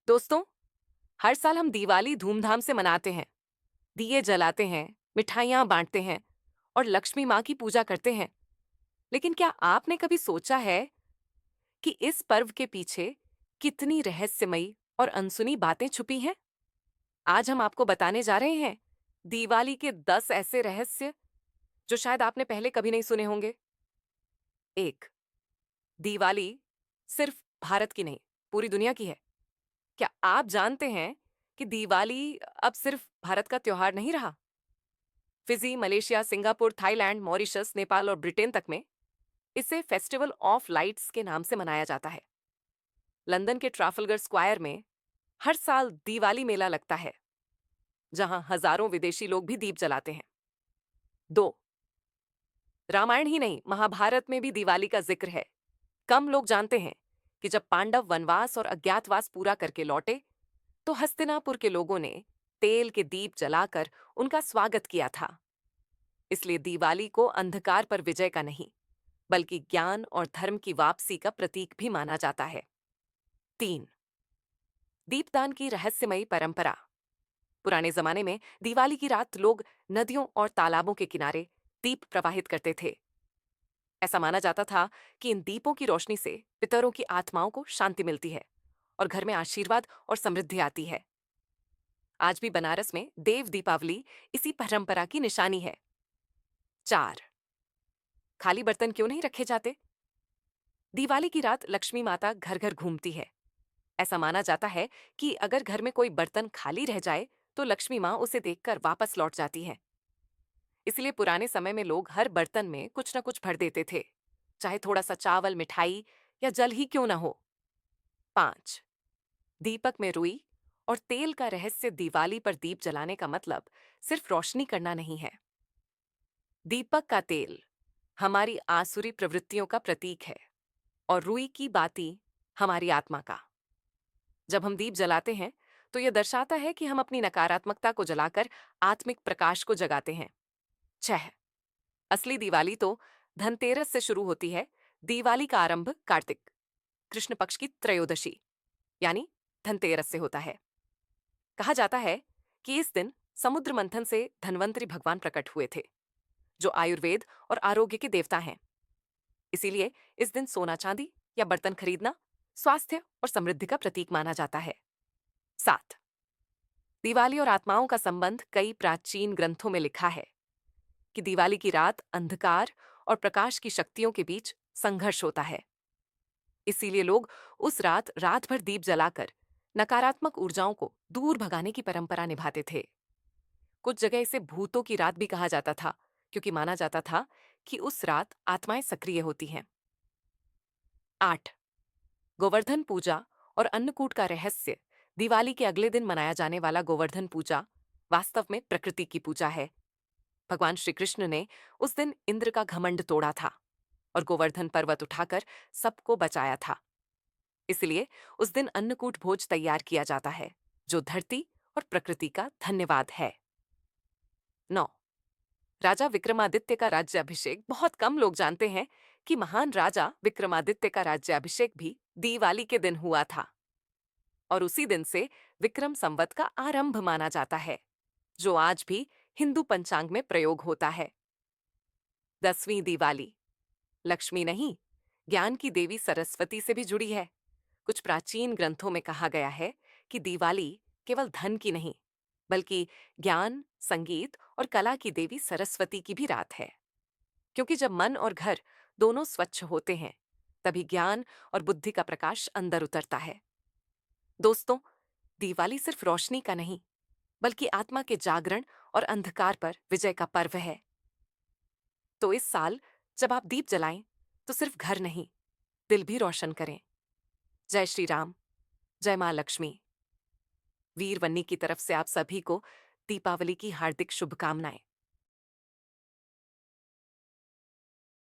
दोस्तों, हर साल हम दिवाली धूमधाम से मनाते हैं। दिए जलाते हैं, मिठाइयां बांटते हैं और लक्ष्मी माँ की पूजा करते हैं। लेकिन क्या आपने कभी सोचा है कि इस पर्व के पीछे कितनी रहस्यमयी और अनसुनी बातें छुपी हैं? आज हम आपको बताने जा रहे हैं दिवाली के 10 ऐसे रहस्य जो शायद आपने पहले कभी नहीं सुने होंगे। एक, दिवाली सिर्फ भारत की नहीं, पूरी दुनिया की है। क्या आप जानते हैं कि दिवाली अब सिर्फ भारत का त्योहार नहीं रहा? Fiji, Malaysia, Singapore, Thailand, Mauritius, Nepal और ब्रिटेन तक में इसे फेस्टिवल ऑफ लाइट्स के नाम से मनाया जाता है। लंदन के ट्राफलगर स्क्वायर में हर साल दिवाली मेला लगता है, जहां हजारों विदेशी लोग भी दीप जलाते हैं। दो, रामायण ही नहीं, महाभारत में भी दिवाली का जिक्र है। कम लोग जानते हैं कि जब पांडव वनवास और अज्ञातवास पूरा करके लौटे, तो हस्तिनापुर के लोगों ने तेल के दीप जलाकर उनका स्वागत किया था। इसलिए दिवाली को अंधकार पर विजय का नहीं, बल्कि ज्ञान और धर्म की वापसी का प्रतीक भी माना जाता है। तीन, दीपदान की रहस्यमयी परंपरा। पुराने जमाने में दिवाली की रात लोग नदियों और तालाबों के किनारे दीप प्रवाहित करते थे। ऐसा माना जाता था कि इन दीपों की रोशनी से पितरों की आत्माओं को शांति मिलती है और घर में आशीर्वाद और समृद्धि आती है। आज भी बनारस में देव दीपावली इसी परंपरा की निशानी है। चार, खाली बर्तन क्यों नहीं रखे जाते? दिवाली की रात लक्ष्मी माता घर घर घूमती है। ऐसा माना जाता है कि अगर घर में कोई बर्तन खाली रह जाए तो लक्ष्मी माँ उसे देखकर वापस लौट जाती है। इसलिए पुराने समय में लोग हर बर्तन में कुछ न कुछ भर देते थे, चाहे थोड़ा सा चावल, मिठाई या जल ही क्यों ना हो। पांच, दीपक में रुई और तेल का रहस्य। दिवाली पर दीप जलाने का मतलब सिर्फ रोशनी करना नहीं है। दीपक का तेल हमारी आसुरी प्रवृत्तियों का प्रतीक है और रुई की बाती हमारी आत्मा का। जब हम दीप जलाते हैं तो यह दर्शाता है कि हम अपनी नकारात्मकता को जलाकर आत्मिक प्रकाश को जगाते हैं। छह, असली दिवाली तो धनतेरस से शुरू होती है। दिवाली का आरंभ कार्तिक कृष्ण पक्ष की त्रयोदशी यानी धनतेरस से होता है। कहा जाता है कि इस दिन समुद्र मंथन से धनवंतरी भगवान प्रकट हुए थे, जो आयुर्वेद और आरोग्य के देवता हैं। इसीलिए इस दिन सोना चांदी या बर्तन खरीदना स्वास्थ्य और समृद्धि का प्रतीक माना जाता है। सात, दिवाली और आत्माओं का संबंध। कई प्राचीन ग्रंथों में लिखा है कि दिवाली की रात अंधकार और प्रकाश की शक्तियों के बीच संघर्ष होता है। इसीलिए लोग उस रात रात भर दीप जलाकर नकारात्मक ऊर्जाओं को दूर भगाने की परंपरा निभाते थे। कुछ जगह इसे भूतों की रात भी कहा जाता था, क्योंकि माना जाता था कि उस रात आत्माएं सक्रिय होती हैं। आठ, गोवर्धन पूजा और अन्नकूट का रहस्य। दिवाली के अगले दिन मनाया जाने वाला गोवर्धन पूजा वास्तव में प्रकृति की पूजा है। भगवान श्री कृष्ण ने उस दिन इंद्र का घमंड तोड़ा था और गोवर्धन पर्वत उठाकर सबको बचाया था। इसलिए उस दिन अन्नकूट भोज तैयार किया जाता है, जो धरती और प्रकृति का धन्यवाद है। 9, राजा विक्रमादित्य का राज्याभिषेक। बहुत कम लोग जानते हैं कि महान राजा विक्रमादित्य का राज्याभिषेक भी दिवाली के दिन हुआ था और उसी दिन से विक्रम संवत का आरंभ माना जाता है, जो आज भी हिंदू पंचांग में प्रयोग होता है। 10वीं दिवाली लक्ष्मी नहीं, ज्ञान की देवी सरस्वती से भी जुड़ी है। कुछ प्राचीन ग्रंथों में कहा गया है कि दिवाली केवल धन की नहीं, बल्कि ज्ञान, संगीत और कला की देवी सरस्वती की भी रात है। क्योंकि जब मन और घर दोनों स्वच्छ होते हैं, तभी ज्ञान और बुद्धि का प्रकाश अंदर उतरता है। दोस्तों, दिवाली सिर्फ रोशनी का नहीं, बल्कि आत्मा के जागरण और अंधकार पर विजय का पर्व है। तो इस साल जब आप दीप जलाएं, तो सिर्फ घर नहीं, दिल भी रोशन करें। जय श्री राम, जय मां लक्ष्मी। वीर वन्नी की तरफ से आप सभी को दीपावली की हार्दिक शुभकामनाएं।